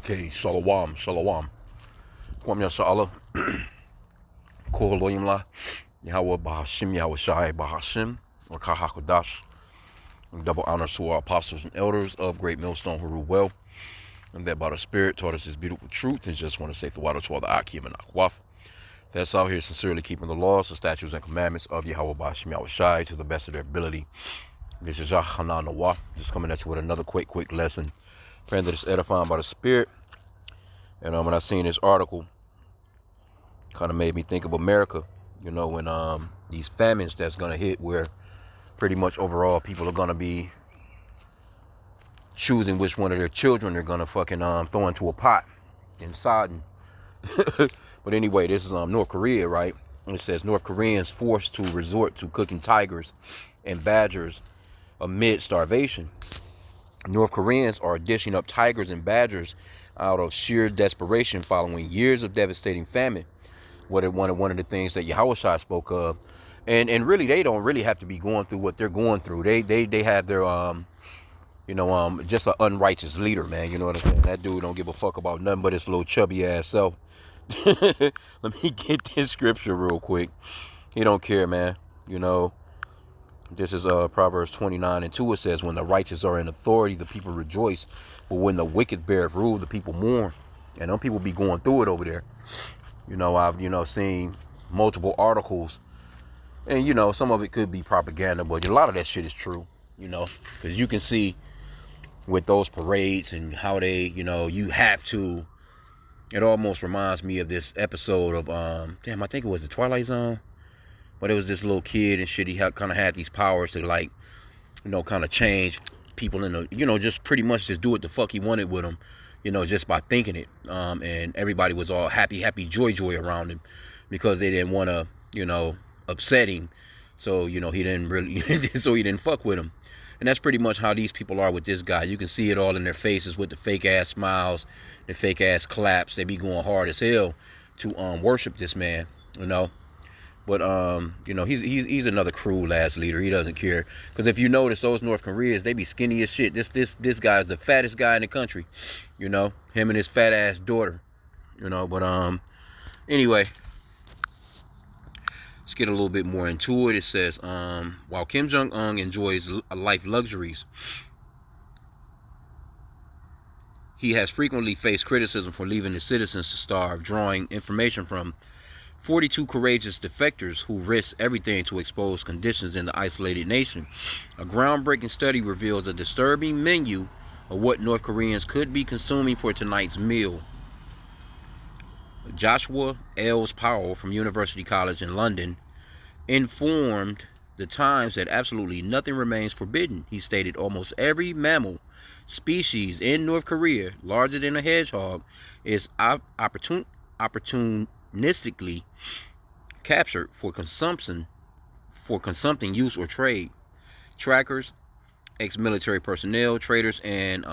Okay, shalom, shalom. Kwam Yashala, Kohaloyim La, Yahweh Bahashim, Yahweh Shai Bahashim, or Kahakodash. Double honors to our apostles and elders of Great Millstone who rule well, and that by the Spirit taught us this beautiful truth, and just want to say the water to all the H.I.M and Akwaf. That's out here sincerely keeping the laws, the statutes, and commandments of Yahweh Bahashim, Yahweh Shai to the best of their ability. This is Yahana Nawah, just coming at you with another quick lesson. Praying that it's edifying by the Spirit. And when I seen this article, kind of made me think of America, when these famines that's going to hit, where pretty much overall people are going to be choosing which one of their children they're going to fucking throw into a pot and sodden. But anyway, this is North Korea, right? And it says North Koreans forced to resort to cooking tigers and badgers amid starvation. North Koreans are dishing up tigers and badgers out of sheer desperation following years of devastating famine. One of the things that Yahweh spoke of, and really they don't really have to be going through what they're going through. They have their just an unrighteous leader, man. You know what I'm saying? That dude don't give a fuck about nothing but his little chubby ass self. Let me get this scripture real quick. He don't care, man. This is Proverbs 29:2. It says, "When the righteous are in authority, the people rejoice. But when the wicked bear rule, the people mourn." And them people be going through it over there. I've seen multiple articles, and some of it could be propaganda, but a lot of that shit is true. Because you can see with those parades and how they, you have to. It almost reminds me of this episode of I think it was the Twilight Zone. But it was this little kid and shit. He kind of had these powers to kind of change people in just pretty much just do what the fuck he wanted with them, just by thinking it. And everybody was all happy, joy around him because they didn't want to, upset him. So, he didn't really, so he didn't fuck with him. And that's pretty much how these people are with this guy. You can see it all in their faces with the fake ass smiles, the fake ass claps. They be going hard as hell to worship this man, But he's another cruel ass leader. He doesn't care, because if you notice, those North Koreans, they be skinny as shit. This guy's the fattest guy in the country. Him and his fat ass daughter. But anyway, let's get a little bit more into it. It says while Kim Jong-un enjoys life luxuries, he has frequently faced criticism for leaving his citizens to starve, drawing information from 42 courageous defectors who risked everything to expose conditions in the isolated nation. A groundbreaking study reveals a disturbing menu of what North Koreans could be consuming for tonight's meal. Joshua L. Powell from University College in London informed the Times that absolutely nothing remains forbidden. He stated almost every mammal species in North Korea, larger than a hedgehog, is opportunistically captured for consumption, use, or trade. Trackers, ex-military personnel, traders, and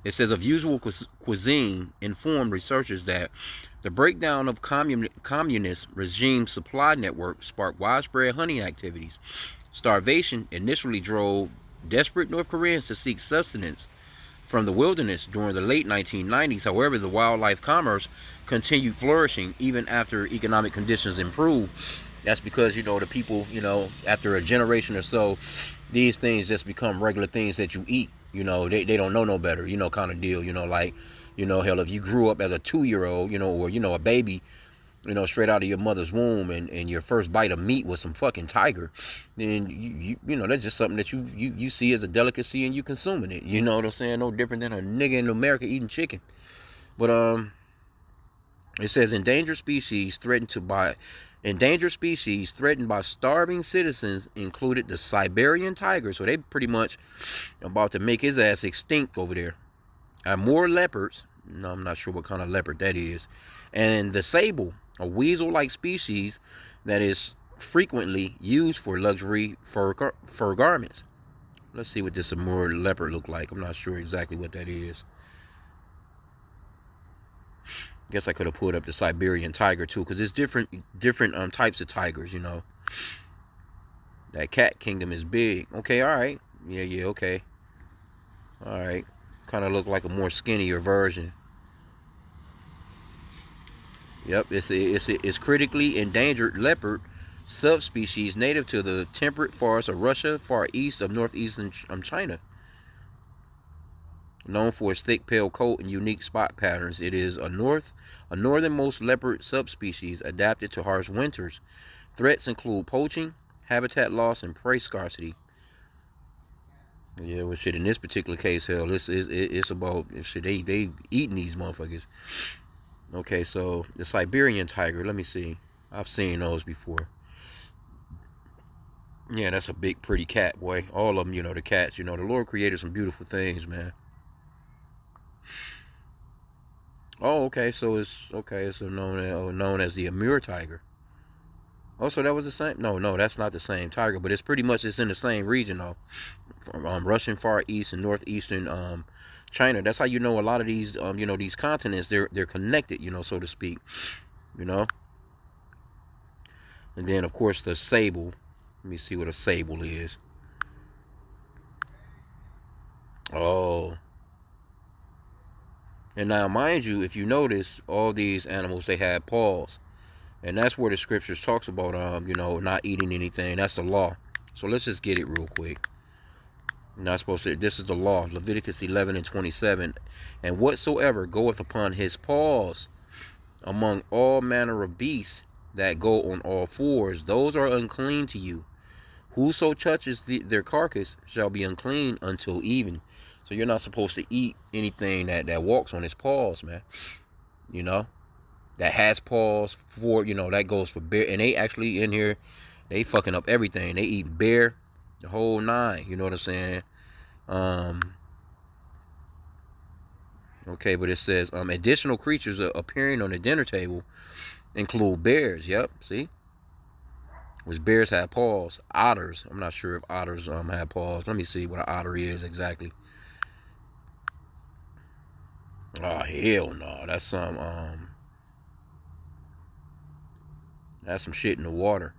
it says of usual cuisine informed researchers that the breakdown of communist regime supply network sparked widespread hunting activities. Starvation initially drove desperate North Koreans to seek sustenance from the wilderness during the late 1990s. However, the wildlife commerce continued flourishing even after economic conditions improved. That's because, the people, after a generation or so, these things just become regular things that you eat. They don't know no better, kind of deal. Hell, if you grew up as a 2-year-old, or, a baby, straight out of your mother's womb, and your first bite of meat was some fucking tiger, then that's just something that you see as a delicacy and you consuming it. You know what I'm saying? No different than a nigga in America eating chicken. But it says endangered species threatened by starving citizens included the Siberian tiger. So they pretty much about to make his ass extinct over there. And more leopards. No, I'm not sure what kind of leopard that is. And the sable, a weasel-like species that is frequently used for luxury fur garments. Let's see what this Amur leopard look like. I'm not sure exactly what that is. Guess I could have pulled up the Siberian tiger too, because there's different types of tigers. That cat kingdom is big. Okay, all right. Yeah, okay. All right. Kind of look like a more skinnier version. Yep, it's critically endangered leopard subspecies native to the temperate forests of Russia, far east of northeastern China. Known for its thick pale coat and unique spot patterns, it is a northernmost leopard subspecies adapted to harsh winters. Threats include poaching, habitat loss, and prey scarcity. Yeah, well, shit. In this particular case, hell, it's about shit. They eating these motherfuckers. Okay, so the Siberian tiger. Let me see. I've seen those before. Yeah, that's a big, pretty cat, boy. All of them, the cats. The Lord created some beautiful things, man. Oh, okay. So it's okay. So known as the Amur tiger. Oh, so that was the same? No, no, that's not the same tiger, but it's in the same region though. From Russian Far East and northeastern China. That's how a lot of these these continents they're connected, so to speak. You know. And then of course the sable. Let me see what a sable is. Oh. And now mind you, if you notice, all these animals they have paws. And that's where the scriptures talks about not eating anything. That's the law. So let's just get it real quick. You're not supposed to. This is the law, Leviticus 11:27. And whatsoever goeth upon his paws among all manner of beasts that go on all fours, those are unclean to you. Whoso touches their carcass shall be unclean until even. So you're not supposed to eat anything that walks on its paws, man. That has paws for, that goes for bear. And they actually in here, they fucking up everything. They eat bear, the whole nine. You know what I'm saying? Okay, but it says additional creatures appearing on the dinner table include bears. Yep, see? Which bears have paws. Otters. I'm not sure if otters have paws. Let me see what an otter is exactly. Oh hell no. That's some shit in the water.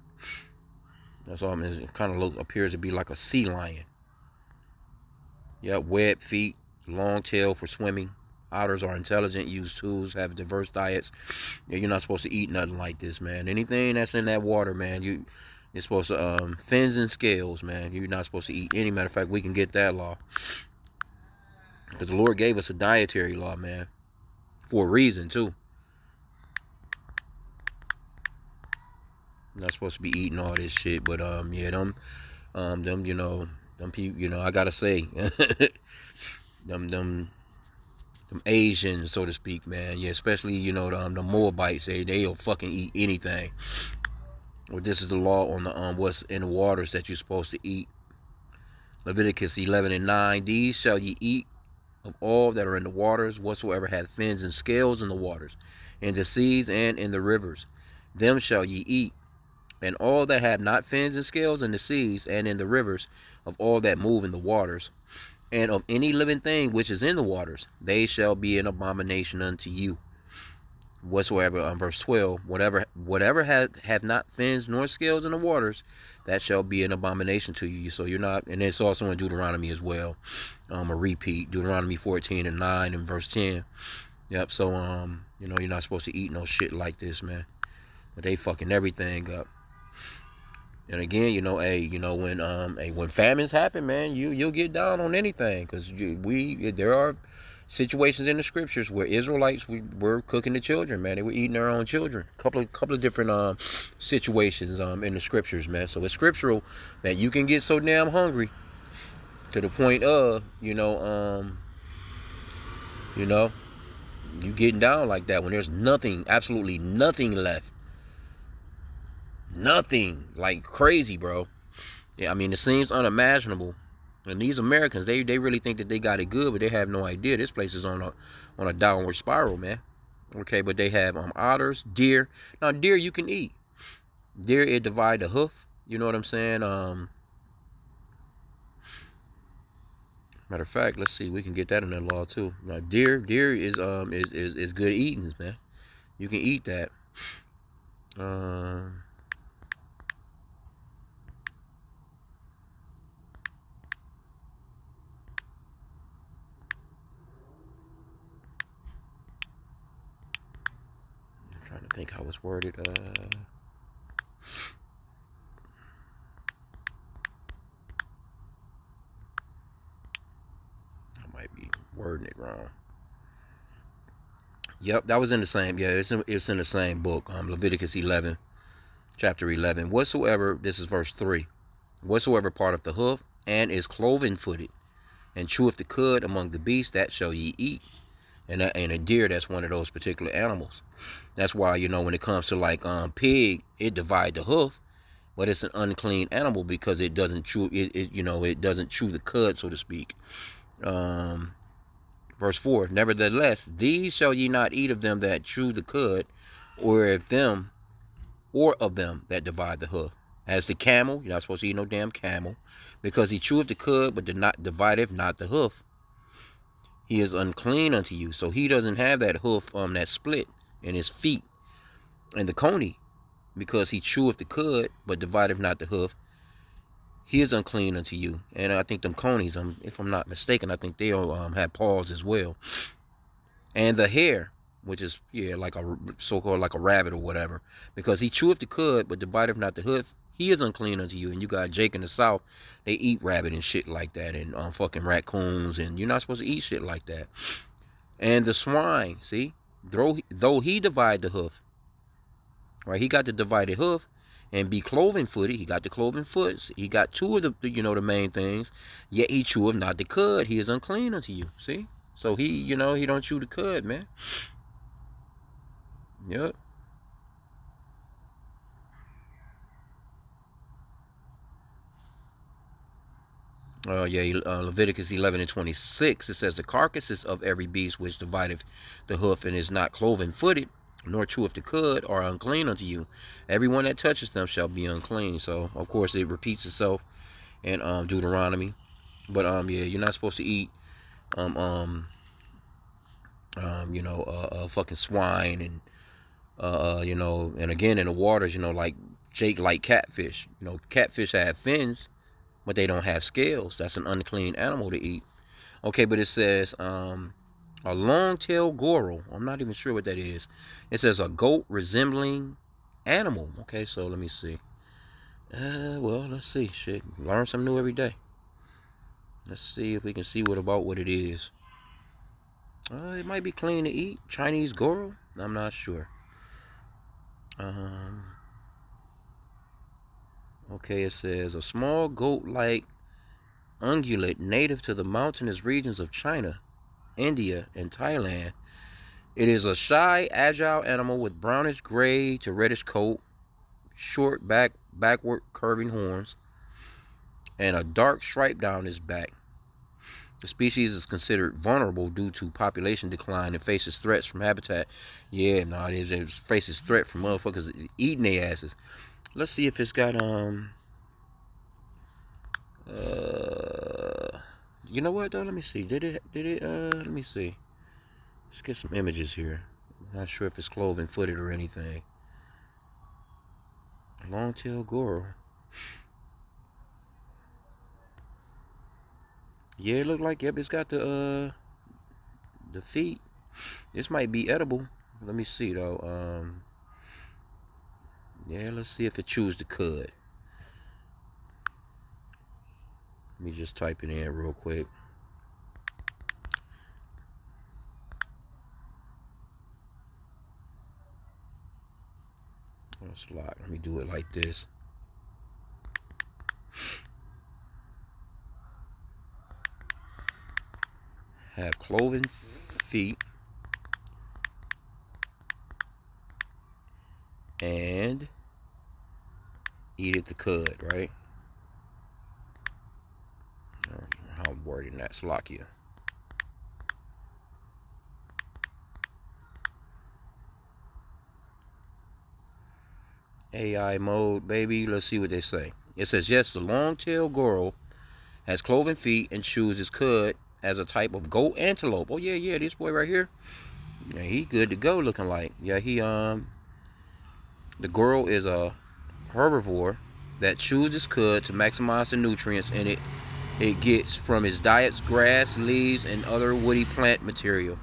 That's all. It kind of appears to be like a sea lion. Yep, webbed feet, long tail for swimming. Otters are intelligent, use tools, have diverse diets. Yeah, you're not supposed to eat nothing like this, man. Anything that's in that water, man, you're supposed to fins and scales, man. You're not supposed to eat any. Matter of fact, we can get that law because the Lord gave us a dietary law, man, for a reason too. Not supposed to be eating all this shit, but yeah, them people, I gotta say, them Asians, so to speak, man. Yeah, especially the Moabites. They'll fucking eat anything. Well, this is the law on the what's in the waters that you're supposed to eat. Leviticus 11:9. These shall ye eat of all that are in the waters, whatsoever hath fins and scales in the waters, in the seas and in the rivers. Them shall ye eat. And all that have not fins and scales in the seas and in the rivers, of all that move in the waters, and of any living thing which is in the waters, they shall be an abomination unto you. Whatsoever, verse 12, whatever have not fins nor scales in the waters, that shall be an abomination to you. So you're not, and it's also in Deuteronomy as well. A repeat, Deuteronomy 14:9 and verse 10. Yep. So you're not supposed to eat no shit like this, man. But they fucking everything up. And again, when famines happen, man, you'll get down on anything because there are situations in the scriptures where Israelites were cooking the children, man. They were eating their own children. Couple of different situations in the scriptures, man. So it's scriptural that you can get so damn hungry to the point of you getting down like that when there's nothing, absolutely nothing left. Nothing, like crazy, bro. Yeah, I mean, it seems unimaginable. And these Americans, they really think that they got it good, but they have no idea. This place is on a downward spiral, man. Okay, but they have otters, deer. Now, deer you can eat. Deer, it divide the hoof. You know what I'm saying? Matter of fact, let's see. We can get that in the law too. Now, deer is good eating, man. You can eat that. think how it's worded. I might be wording it wrong. Yep, that was in the same. Yeah, it's in the same book. Leviticus 11, chapter 11. Whatsoever, this is verse 3. Whatsoever part of the hoof and is cloven-footed, and cheweth the cud among the beasts, that shall ye eat. And a deer, that's one of those particular animals. That's why, you know, when it comes to like pig, it divide the hoof, but it's an unclean animal because it doesn't chew it doesn't chew the cud, so to speak. Verse 4, nevertheless, these shall ye not eat of them that chew the cud, or of them that divide the hoof. As the camel, you're not supposed to eat no damn camel, because he cheweth the cud, but divideth not the hoof. He is unclean unto you. So he doesn't have that hoof that split in his feet. And the coney, because he cheweth the cud, but divideth not the hoof, he is unclean unto you. And I think them conies, if I'm not mistaken, I think they'll have paws as well. And the hare, which is, yeah, like a so-called like a rabbit or whatever, because he cheweth the cud, but divideth not the hoof, he is unclean unto you. And you got Jake in the South, they eat rabbit and shit like that, and fucking raccoons, and you're not supposed to eat shit like that. And the swine, see, though he divide the hoof, right? He got the divided hoof, and be cloven-footed. He got the cloven foot. He got two of the the main things. Yet he cheweth not the cud. He is unclean unto you. See, so he he don't chew the cud, man. Yep. Leviticus 11 and 26, it says, the carcasses of every beast which divideth the hoof and is not cloven-footed, nor cheweth the cud, are unclean unto you. Everyone that touches them shall be unclean. So, of course, it repeats itself in Deuteronomy. But, yeah, you're not supposed to eat, fucking swine and, and again, in the waters, like Jake, like catfish. Catfish have fins, but they don't have scales. That's an unclean animal to eat. Okay, but it says a long-tailed goral. I'm not even sure what that is. It says a goat resembling animal. Okay, so let me see. Well, let's see. Shit, learn something new every day. Let's see if we can see what it is. It might be clean to eat. Chinese goral? I'm not sure. Okay, it says a small goat-like ungulate native to the mountainous regions of China, India, and Thailand. It is a shy, agile animal with brownish gray to reddish coat, short backward curving horns, and a dark stripe down its back. The species is considered vulnerable due to population decline and faces threats from habitat. Yeah, no, it faces threat from motherfuckers eating their asses. Let's see if it's got you know what though? Let me see. Did it let me see. Let's get some images here. I'm not sure if it's cloven-footed or anything. Long-tailed goral. Yeah, it looked like, yep, it's got the feet. This might be edible. Let me see though. Yeah, let's see if it chews the cud. Let me just type it in real quick. That's a lot. Let me do it like this. Have cloven feet and eat the cud, right? How I'm wording that, Slovakia. AI mode, baby. Let's see what they say. It says, yes, the long-tailed goral has cloven feet and chews his cud as a type of goat antelope. Oh, yeah, this boy right here. Yeah, he good to go looking like. Yeah, the goral is a herbivore that chews his cud to maximize the nutrients in it gets from his diet's grass, leaves, and other woody plant material.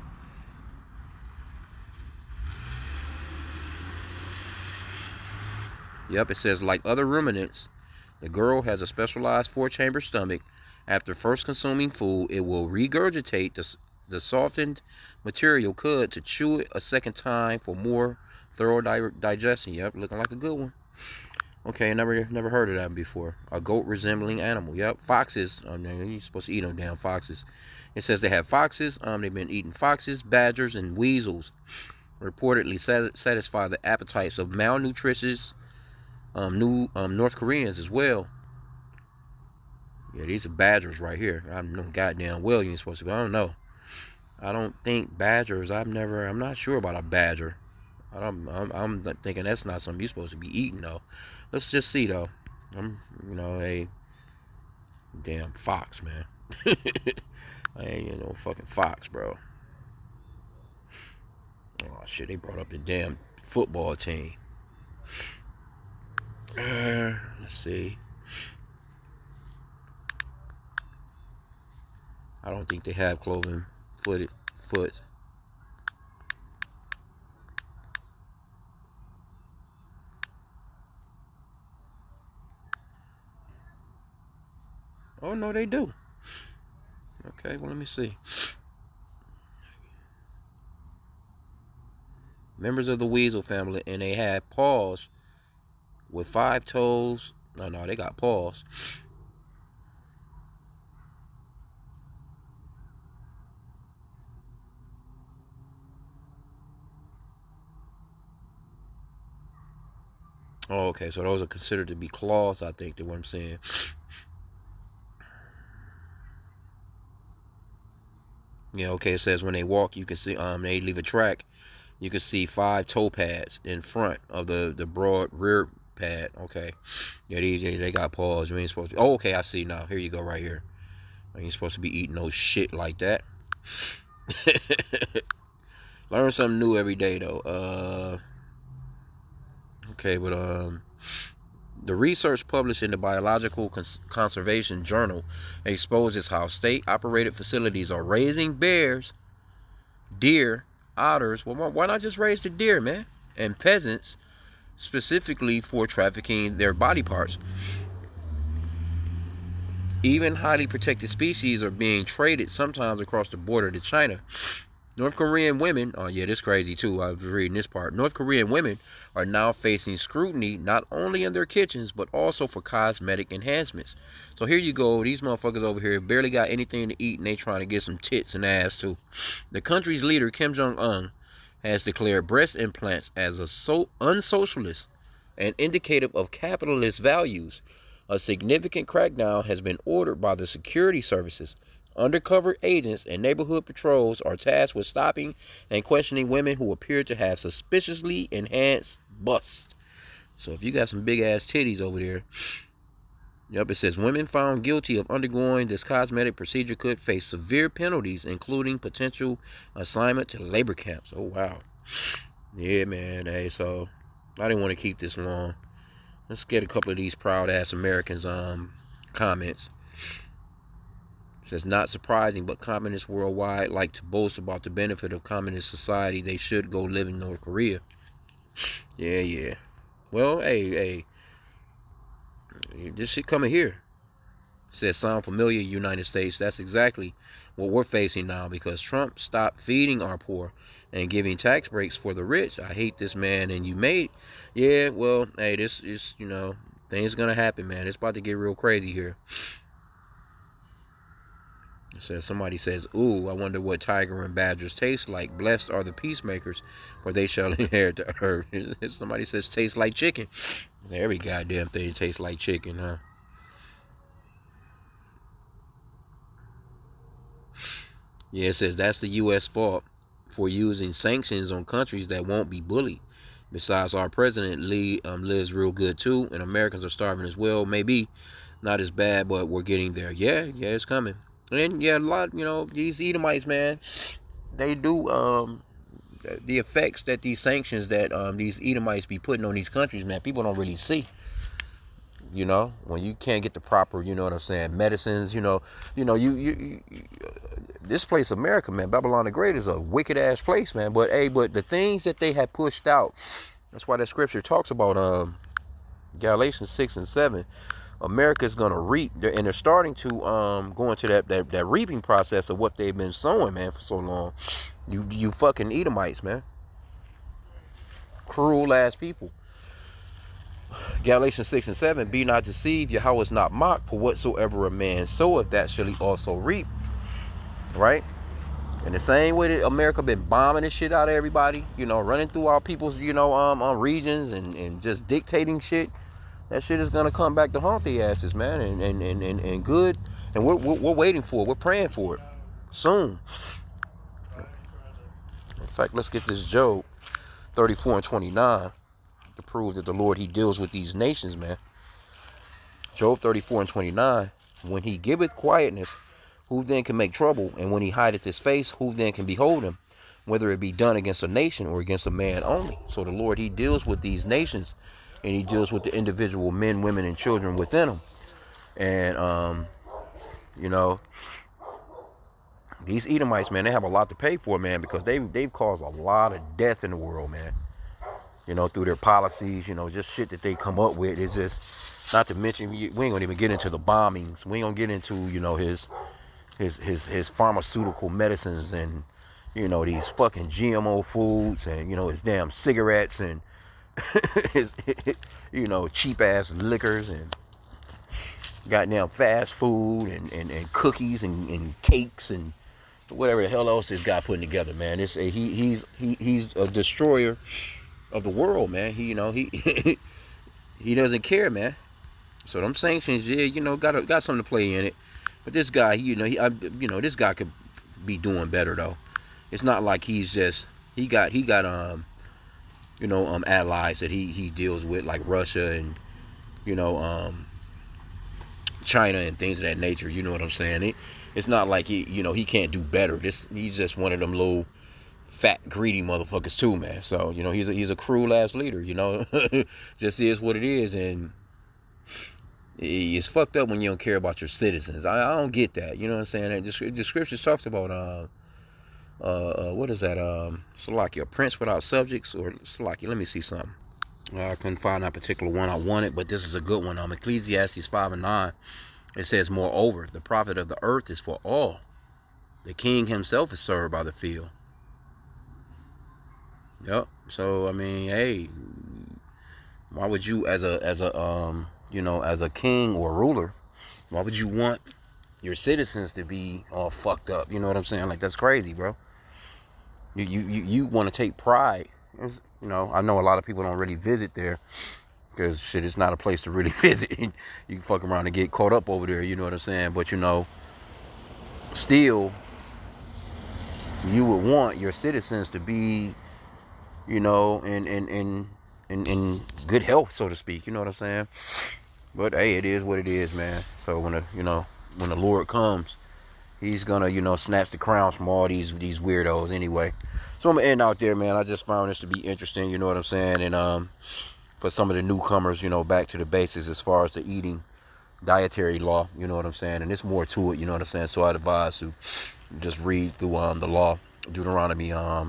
Yep, it says, like other ruminants, the girl has a specialized 4-chamber stomach. After first consuming food, it will regurgitate the softened material cud to chew it a second time for more thorough digestion. Yep, looking like a good one. Okay, never heard of that before. A goat resembling animal. Yep, foxes. You're supposed to eat them damn foxes. It says they have foxes. They've been eating foxes, badgers, and weasels. Reportedly satisfy the appetites of malnutritious North Koreans as well. Yeah, these are badgers right here. I know goddamn well you ain't supposed to be. I don't know. I don't think badgers. I'm not sure about a badger. I'm thinking that's not something you're supposed to be eating though. Let's just see though. A damn fox, man. I ain't no fucking fox, bro. Oh shit, they brought up the damn football team. Let's see. I don't think they have cloven foot. Oh no, they do. Okay, well let me see. Members of the weasel family, and they have paws with 5 toes. No, they got paws. Oh, okay, so those are considered to be claws, I think, that's what I'm saying. Yeah, okay, it says when they walk, you can see, they leave a track. You can see 5 toe pads in front of the broad rear pad. Okay. Yeah, they got paws. You ain't supposed to. Oh, okay, I see now. Here you go, right here. You ain't supposed to be eating no shit like that. Learn something new every day, though. Okay, but the research published in the Biological Conservation Journal exposes how state-operated facilities are raising bears, deer, otters. Well, why not just raise the deer, man? And pheasants, specifically for trafficking their body parts. Even highly protected species are being traded sometimes across the border to China. North Korean women, oh yeah, this is crazy too, I was reading this part. North Korean women are now facing scrutiny not only in their kitchens, but also for cosmetic enhancements. So here you go, these motherfuckers over here barely got anything to eat and they trying to get some tits and ass too. The country's leader, Kim Jong-un, has declared breast implants as a unsocialist and indicative of capitalist values. A significant crackdown has been ordered by the security services. Undercover agents and neighborhood patrols are tasked with stopping and questioning women who appear to have suspiciously enhanced busts. So if you got some big ass titties over there, yep, it says women found guilty of undergoing this cosmetic procedure could face severe penalties, including potential assignment to labor camps. Oh wow. Yeah, man. Hey, so I didn't want to keep this long. Let's get a couple of these proud ass Americans comments. It says, not surprising, but communists worldwide like to boast about the benefit of communist society. They should go live in North Korea. Yeah. Well, hey, this shit coming here. It says, sound familiar, United States? That's exactly what we're facing now because Trump stopped feeding our poor and giving tax breaks for the rich. I hate this man, and you made it. Yeah, well, hey, this is, things gonna happen, man. It's about to get real crazy here. It says, somebody says, ooh, I wonder what tiger and badgers taste like. Blessed are the peacemakers, for they shall inherit the earth. Somebody says, tastes like chicken. Every goddamn thing tastes like chicken, huh? Yeah, it says that's the U.S. fault for using sanctions on countries that won't be bullied. Besides, our president lives real good too, and Americans are starving as well. Maybe not as bad, but we're getting there. Yeah, it's coming. And yeah, a lot, these Edomites, man, they do the effects that these sanctions that these Edomites be putting on these countries, man. People don't really see. When you can't get the proper, medicines, this place, America, man, Babylon the Great is a wicked ass place, man. But the things that they had pushed out, that's why that scripture talks about Galatians 6 and 7, America's gonna reap, and they're starting to go into that reaping process of what they've been sowing, man, for so long. You fucking Edomites, man. Cruel ass people. Galatians 6 and 7, be not deceived, Yahweh is not mocked, for whatsoever a man soweth, that shall he also reap. Right? In the same way that America been bombing the shit out of everybody, running through our people's, regions and just dictating shit, that shit is gonna come back to haunt their asses, man, and good. And we're waiting for it. We're praying for it soon. In fact, let's get this Job 34 and 29 to prove that the Lord, he deals with these nations, man. Job 34 and 29, when he giveth quietness, who then can make trouble? And when he hideth his face, who then can behold him? Whether it be done against a nation or against a man only. So the Lord, he deals with these nations, and he deals with the individual men, women, and children within them. And, these Edomites, man, they have a lot to pay for, man, because they've caused a lot of death in the world, man. Through their policies, just shit that they come up with. It's just, not to mention, we ain't gonna even get into the bombings. We ain't gonna get into, his pharmaceutical medicines and, these fucking GMO foods and, his damn cigarettes and his, cheap ass liquors and goddamn fast food and cookies and cakes and whatever the hell else this guy putting together, man. He's a destroyer of the world, man. He he doesn't care, man. So them sanctions, yeah, got something to play in it. But this guy, this guy could be doing better though. It's not like he's just he got allies that he deals with, like Russia and China and things of that nature. You know what I'm saying? It's not like he can't do better. He's just one of them little fat greedy motherfuckers too, man. So he's a cruel ass leader. Just is what it is, and it's fucked up when you don't care about your citizens. I don't get that. You know what I'm saying? The scriptures talks about what is that? Salakia, a prince without subjects, or Salakia. Let me see something. I couldn't find that particular one I wanted, but this is a good one. Ecclesiastes 5 and 9. It says, moreover, the profit of the earth is for all. The king himself is served by the field. Yep. So hey, why would you, as a king or ruler, why would you want your citizens to be all fucked up? You know what I'm saying? Like, that's crazy, bro. You want to take pride. I know a lot of people don't really visit there because shit, it's not a place to really visit. You can fuck around and get caught up over there. You know what I'm saying? But still, you would want your citizens to be, in good health, so to speak. You know what I'm saying? But hey, it is what it is, man. So when the Lord comes, he's gonna, snatch the crowns from all these weirdos anyway. So I'm gonna end out there, man. I just found this to be interesting, you know what I'm saying? And for some of the newcomers, back to the basics as far as the eating dietary law, you know what I'm saying? And there's more to it, you know what I'm saying? So I'd advise to just read through the law. Deuteronomy, I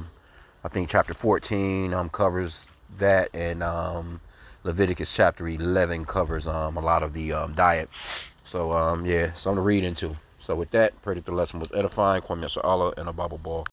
think chapter 14 covers that, and Leviticus chapter 11 covers a lot of the diet. So yeah, something to read into. So with that, pray that the lesson was edifying. Kwame Allah and a Bible ball.